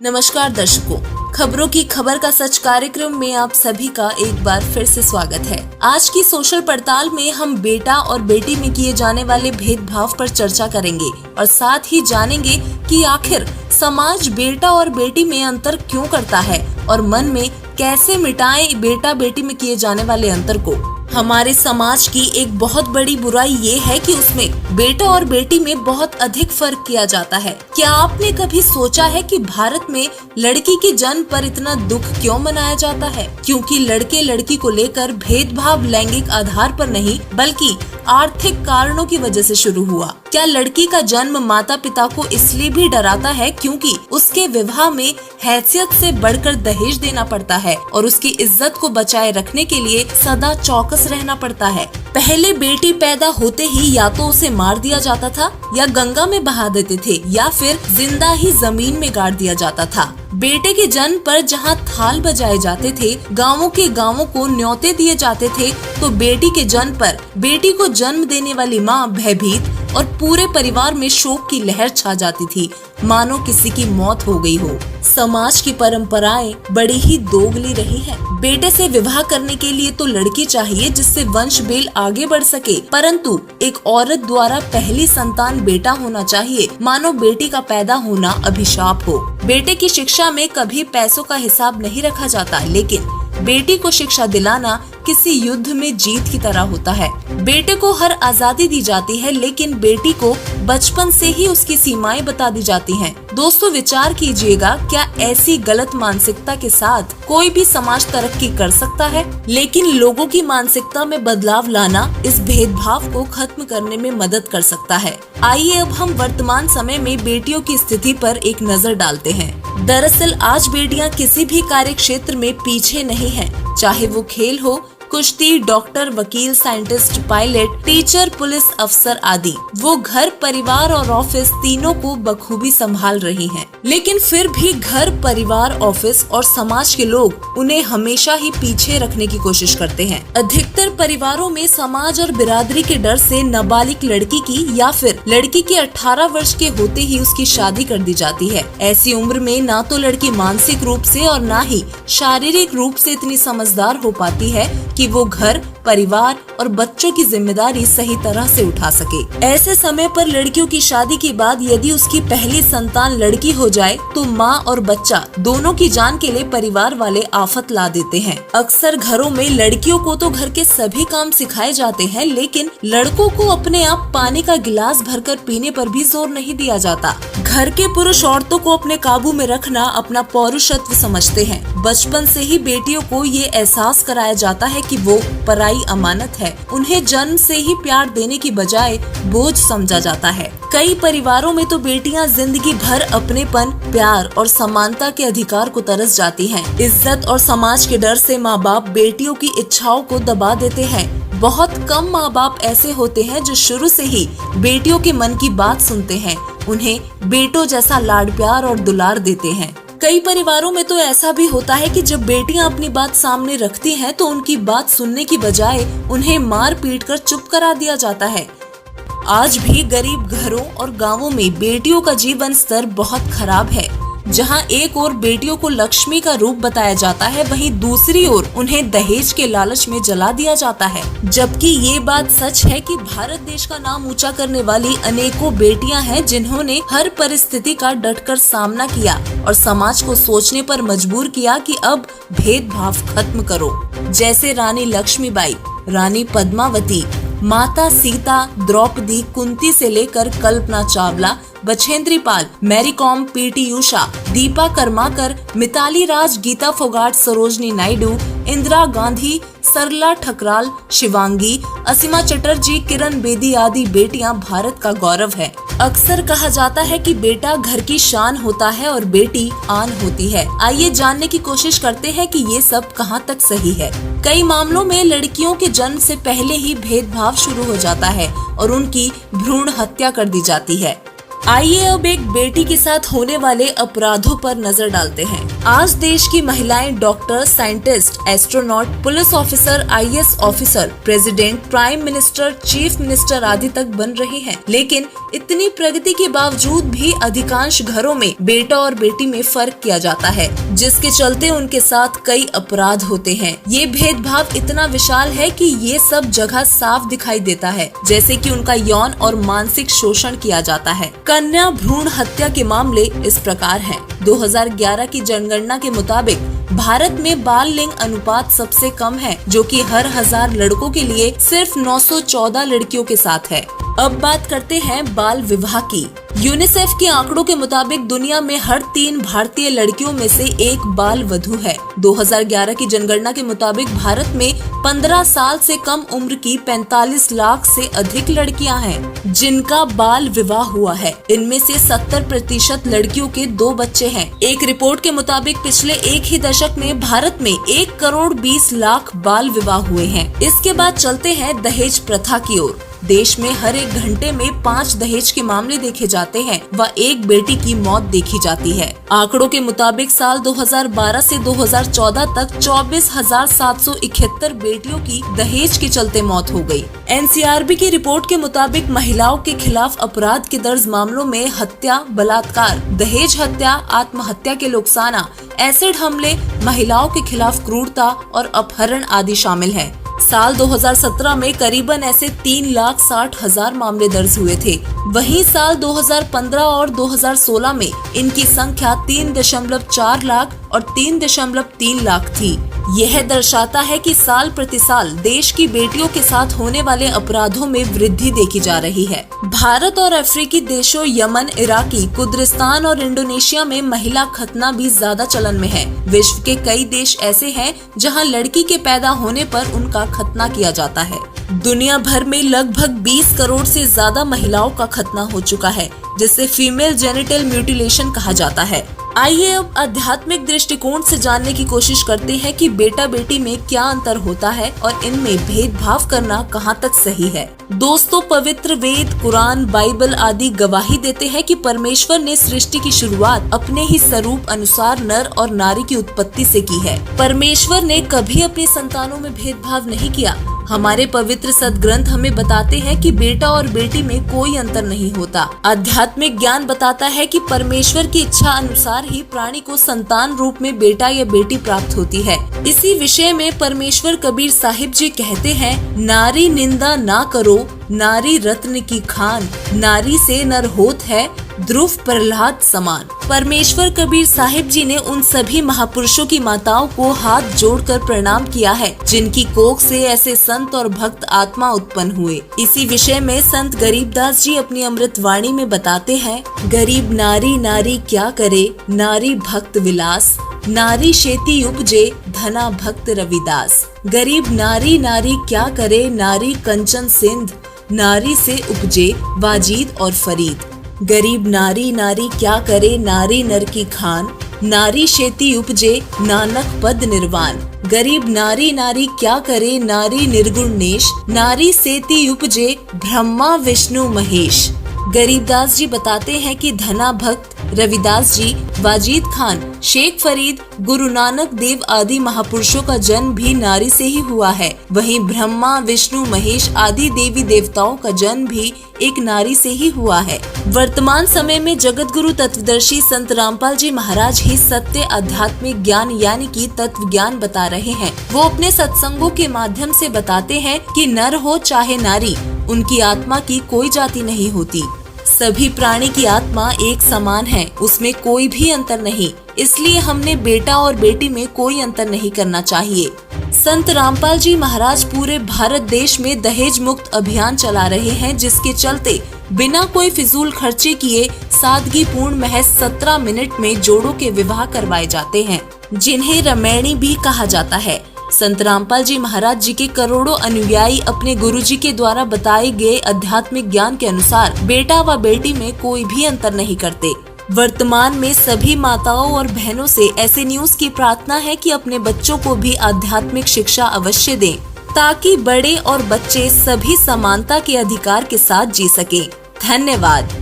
नमस्कार दर्शकों, खबरों की खबर का सच कार्यक्रम में आप सभी का एक बार फिर से स्वागत है। आज की सोशल पड़ताल में हम बेटा और बेटी में किए जाने वाले भेदभाव पर चर्चा करेंगे और साथ ही जानेंगे कि आखिर समाज बेटा और बेटी में अंतर क्यों करता है और मन में कैसे मिटाएं बेटा बेटी में किए जाने वाले अंतर को। हमारे समाज की एक बहुत बड़ी बुराई ये है कि उसमें बेटा और बेटी में बहुत अधिक फर्क किया जाता है। क्या आपने कभी सोचा है कि भारत में लड़की के जन्म पर इतना दुख क्यों मनाया जाता है? क्योंकि लड़के लड़की को लेकर भेदभाव लैंगिक आधार पर नहीं बल्कि आर्थिक कारणों की वजह से शुरू हुआ। क्या लड़की का जन्म माता पिता को इसलिए भी डराता है क्योंकि उसके विवाह में हैसियत से बढ़कर दहेज देना पड़ता है और उसकी इज्जत को बचाए रखने के लिए सदा चौकस रहना पड़ता है। पहले बेटी पैदा होते ही या तो उसे मार दिया जाता था या गंगा में बहा देते थे या फिर जिंदा ही जमीन में गाड़ दिया जाता था। बेटे के जन्म पर जहां थाल बजाए जाते थे, गांवों के गांवों को न्योते दिए जाते थे, तो बेटी के जन्म पर बेटी को जन्म देने वाली मां भयभीत और पूरे परिवार में शोक की लहर छा जाती थी, मानो किसी की मौत हो गई हो। समाज की परंपराएं बड़ी ही दोगली रही है। बेटे से विवाह करने के लिए तो लड़की चाहिए जिससे वंश बेल आगे बढ़ सके, परंतु एक औरत द्वारा पहली संतान बेटा होना चाहिए, मानो बेटी का पैदा होना अभिशाप हो। बेटे की शिक्षा में कभी पैसों का हिसाब नहीं रखा जाता, लेकिन बेटी को शिक्षा दिलाना किसी युद्ध में जीत की तरह होता है। बेटे को हर आजादी दी जाती है, लेकिन बेटी को बचपन से ही उसकी सीमाएं बता दी जाती हैं। दोस्तों, विचार कीजिएगा, क्या ऐसी गलत मानसिकता के साथ कोई भी समाज तरक्की कर सकता है? लेकिन लोगों की मानसिकता में बदलाव लाना इस भेदभाव को खत्म करने में मदद कर सकता है। आइए अब हम वर्तमान समय में बेटियों की स्थिति पर एक नजर डालते हैं। दरअसल आज बेटियां किसी भी कार्य क्षेत्र में पीछे नहीं हैं, चाहे वो खेल हो, कुश्ती, डॉक्टर, वकील, साइंटिस्ट, पायलट, टीचर, पुलिस अफसर आदि। वो घर, परिवार और ऑफिस तीनों को बखूबी संभाल रही हैं। लेकिन फिर भी घर, परिवार, ऑफिस और समाज के लोग उन्हें हमेशा ही पीछे रखने की कोशिश करते हैं। अधिकतर परिवारों में समाज और बिरादरी के डर से नाबालिग लड़की की या फिर लड़की के 18 वर्ष के होते ही उसकी शादी कर दी जाती है। ऐसी उम्र में ना तो लड़की मानसिक रूप से और ना ही शारीरिक रूप से इतनी समझदार हो पाती है कि वो घर, परिवार और बच्चों की जिम्मेदारी सही तरह से उठा सके। ऐसे समय पर लड़कियों की शादी के बाद यदि उसकी पहली संतान लड़की हो जाए तो माँ और बच्चा दोनों की जान के लिए परिवार वाले आफत ला देते हैं। अक्सर घरों में लड़कियों को तो घर के सभी काम सिखाए जाते हैं, लेकिन लड़कों को अपने आप पानी का गिलास भरकर पीने पर भी जोर नहीं दिया जाता। घर के पुरुष औरतों को अपने काबू में रखना अपना पौरुषत्व समझते हैं। बचपन से ही बेटियों को ये एहसास कराया जाता है कि वो पराई अमानत है। उन्हें जन्म से ही प्यार देने की बजाय बोझ समझा जाता है। कई परिवारों में तो बेटियां जिंदगी भर अपनेपन, प्यार और समानता के अधिकार को तरस जाती हैं। इज्जत और समाज के डर से माँ बाप बेटियों की इच्छाओं को दबा देते हैं। बहुत कम माँ बाप ऐसे होते हैं जो शुरू से ही बेटियों के मन की बात सुनते हैं, उन्हें बेटों जैसा लाड प्यार और दुलार देते हैं। कई परिवारों में तो ऐसा भी होता है कि जब बेटियां अपनी बात सामने रखती हैं तो उनकी बात सुनने की बजाय उन्हें मार पीट कर चुप करा दिया जाता है। आज भी गरीब घरों और गांवों में बेटियों का जीवन स्तर बहुत खराब है। जहां एक ओर बेटियों को लक्ष्मी का रूप बताया जाता है, वहीं दूसरी ओर उन्हें दहेज के लालच में जला दिया जाता है। जबकि ये बात सच है कि भारत देश का नाम ऊंचा करने वाली अनेकों बेटियां हैं जिन्होंने हर परिस्थिति का डटकर सामना किया और समाज को सोचने पर मजबूर किया कि अब भेदभाव खत्म करो। जैसे रानी लक्ष्मीबाई, रानी पद्मावती, माता सीता, द्रौपदी, कुंती से लेकर Kalpana Chawla, Bachendri Pal, Mary com, PT Usha, Deepa Karmakar, Mitali राज, गीता फोगाट, सरोजनी नायडू, इंदिरा गांधी, सरला ठकराल, शिवांगी, असीमा चटर्जी, किरण बेदी आदि बेटियां भारत का गौरव है। अक्सर कहा जाता है कि बेटा घर की शान होता है और बेटी आन होती है। आइए जानने की कोशिश करते हैं कि ये सब कहाँ तक सही है। कई मामलों में लड़कियों के जन्म से पहले ही भेदभाव शुरू हो जाता है और उनकी भ्रूण हत्या कर दी जाती है। आइए अब एक बेटी के साथ होने वाले अपराधों पर नजर डालते हैं। आज देश की महिलाएं doctor, scientist, astronaut, police officer, IAS officer, president, prime minister, chief minister आदि तक बन रही हैं। लेकिन इतनी प्रगति के बावजूद भी अधिकांश घरों में बेटा और बेटी में फर्क किया जाता है, जिसके चलते उनके साथ कई अपराध होते हैं। ये भेदभाव इतना विशाल है कि ये सब जगह साफ दिखाई देता है, जैसे कि उनका यौन और मानसिक शोषण किया जाता है। कन्या भ्रूण हत्या के मामले इस प्रकार हैं। 2011 की जनगणना के मुताबिक भारत में बाल लिंग अनुपात सबसे कम है, जो कि हर 1000 लड़कों के लिए सिर्फ 914 लड़कियों के साथ है। अब बात करते हैं बाल विवाह की। यूनिसेफ के आंकड़ों के मुताबिक दुनिया में हर 3 भारतीय लड़कियों में से एक बाल वधू है। 2011 की जनगणना के मुताबिक भारत में 15 साल से कम उम्र की 45 लाख से अधिक लड़कियां हैं जिनका बाल विवाह हुआ है। इनमें से 70% लड़कियों के 2 बच्चे हैं। एक रिपोर्ट के मुताबिक पिछले एक ही दशक में भारत में 1 करोड़ 20 लाख बाल विवाह हुए हैं। इसके बाद चलते हैं दहेज प्रथा की ओर। देश में हर 1 घंटे में 5 दहेज के मामले देखे जाते हैं व 1 बेटी की मौत देखी जाती है। आंकड़ों के मुताबिक साल 2012 से 2014 तक 24,771 बेटियों की दहेज के चलते मौत हो गई। एनसीआरबी की रिपोर्ट के मुताबिक महिलाओं के खिलाफ अपराध के दर्ज मामलों में हत्या, बलात्कार, दहेज हत्या, आत्महत्या के लोकसाना, एसिड हमले, महिलाओं के खिलाफ क्रूरता और अपहरण आदि शामिल है। साल 2017 में करीबन ऐसे 3,60,000 मामले दर्ज हुए थे। वहीं साल 2015 और 2016 में इनकी संख्या 3.4 लाख और 3.3 लाख थी। यह दर्शाता है कि साल प्रति साल देश की बेटियों के साथ होने वाले अपराधों में वृद्धि देखी जा रही है। भारत और अफ्रीकी देशों यमन, इराकी, कुर्दिस्तान और इंडोनेशिया में महिला खतना भी ज्यादा चलन में है। विश्व के कई देश ऐसे हैं जहां लड़की के पैदा होने पर उनका खतना किया जाता है। दुनिया भर में लगभग 20 करोड़ से ज्यादा महिलाओं का खतना हो चुका है, जिसे फीमेल जेनिटल म्यूटिलेशन कहा जाता है। आइए अब आध्यात्मिक दृष्टिकोण से जानने की कोशिश करते हैं कि बेटा बेटी में क्या अंतर होता है और इनमें भेदभाव करना कहां तक सही है। दोस्तों, पवित्र वेद, कुरान, बाइबल आदि गवाही देते हैं कि परमेश्वर ने सृष्टि की शुरुआत अपने ही स्वरूप अनुसार नर और नारी की उत्पत्ति से की है। परमेश्वर ने कभी अपनी संतानों में भेदभाव नहीं किया। हमारे पवित्र सदग्रंथ हमें बताते हैं कि बेटा और बेटी में कोई अंतर नहीं होता। आध्यात्मिक ज्ञान बताता है कि परमेश्वर की इच्छा अनुसार ही प्राणी को संतान रूप में बेटा या बेटी प्राप्त होती है। इसी विषय में परमेश्वर कबीर साहिब जी कहते हैं, नारी निंदा ना करो, नारी रत्न की खान, नारी से नर होत है ध्रुव प्रहलाद समान। परमेश्वर कबीर साहिब जी ने उन सभी महापुरुषों की माताओं को हाथ जोड़कर प्रणाम किया है जिनकी कोख से ऐसे संत और भक्त आत्मा उत्पन्न हुए। इसी विषय में संत गरीबदास जी अपनी अमृत वाणी में बताते हैं, गरीब नारी नारी क्या करे, नारी भक्त विलास, नारी शेती उपजे, धना भक्त रविदास। गरीब नारी नारी क्या करे, नारी कंचन सिंध, नारी से उपजे वाजीद और फरीद। गरीब नारी नारी क्या करे, नारी नर की खान, नारी शेती उपजे, नानक पद निर्वाण। गरीब नारी नारी क्या करे, नारी निर्गुण नेश, नारी सेती उपजे, ब्रह्मा विष्णु महेश। गरीबदास जी बताते हैं कि धना भक्त रविदास जी, वाजीद खान, शेख फरीद, गुरु नानक देव आदि महापुरुषों का जन्म भी नारी से ही हुआ है। वहीं ब्रह्मा, विष्णु, महेश आदि देवी देवताओं का जन्म भी एक नारी से ही हुआ है। वर्तमान समय में जगत गुरु तत्वदर्शी संत रामपाल जी महाराज ही सत्य आध्यात्मिक ज्ञान यानी कि तत्व ज्ञान बता रहे हैं। वो अपने सत्संगों के माध्यम से बताते हैं कि नर हो चाहे नारी, उनकी आत्मा की कोई जाति नहीं होती। सभी प्राणी की आत्मा एक समान है, उसमें कोई भी अंतर नहीं। इसलिए हमने बेटा और बेटी में कोई अंतर नहीं करना चाहिए। संत रामपाल जी महाराज पूरे भारत देश में दहेज मुक्त अभियान चला रहे हैं, जिसके चलते बिना कोई फिजूल खर्चे किए सादगी पूर्ण महज 17 मिनट में जोड़ों के विवाह करवाए जाते हैं, जिन्हें रमैणी भी कहा जाता है। संत रामपाल जी महाराज जी के करोड़ों अनुयायी अपने गुरुजी के द्वारा बताए गए आध्यात्मिक ज्ञान के अनुसार बेटा व बेटी में कोई भी अंतर नहीं करते। वर्तमान में सभी माताओं और बहनों से ऐसे न्यूज की प्रार्थना है कि अपने बच्चों को भी आध्यात्मिक शिक्षा अवश्य दें, ताकि बड़े और बच्चे सभी समानता के अधिकार के साथ जी सकें। धन्यवाद।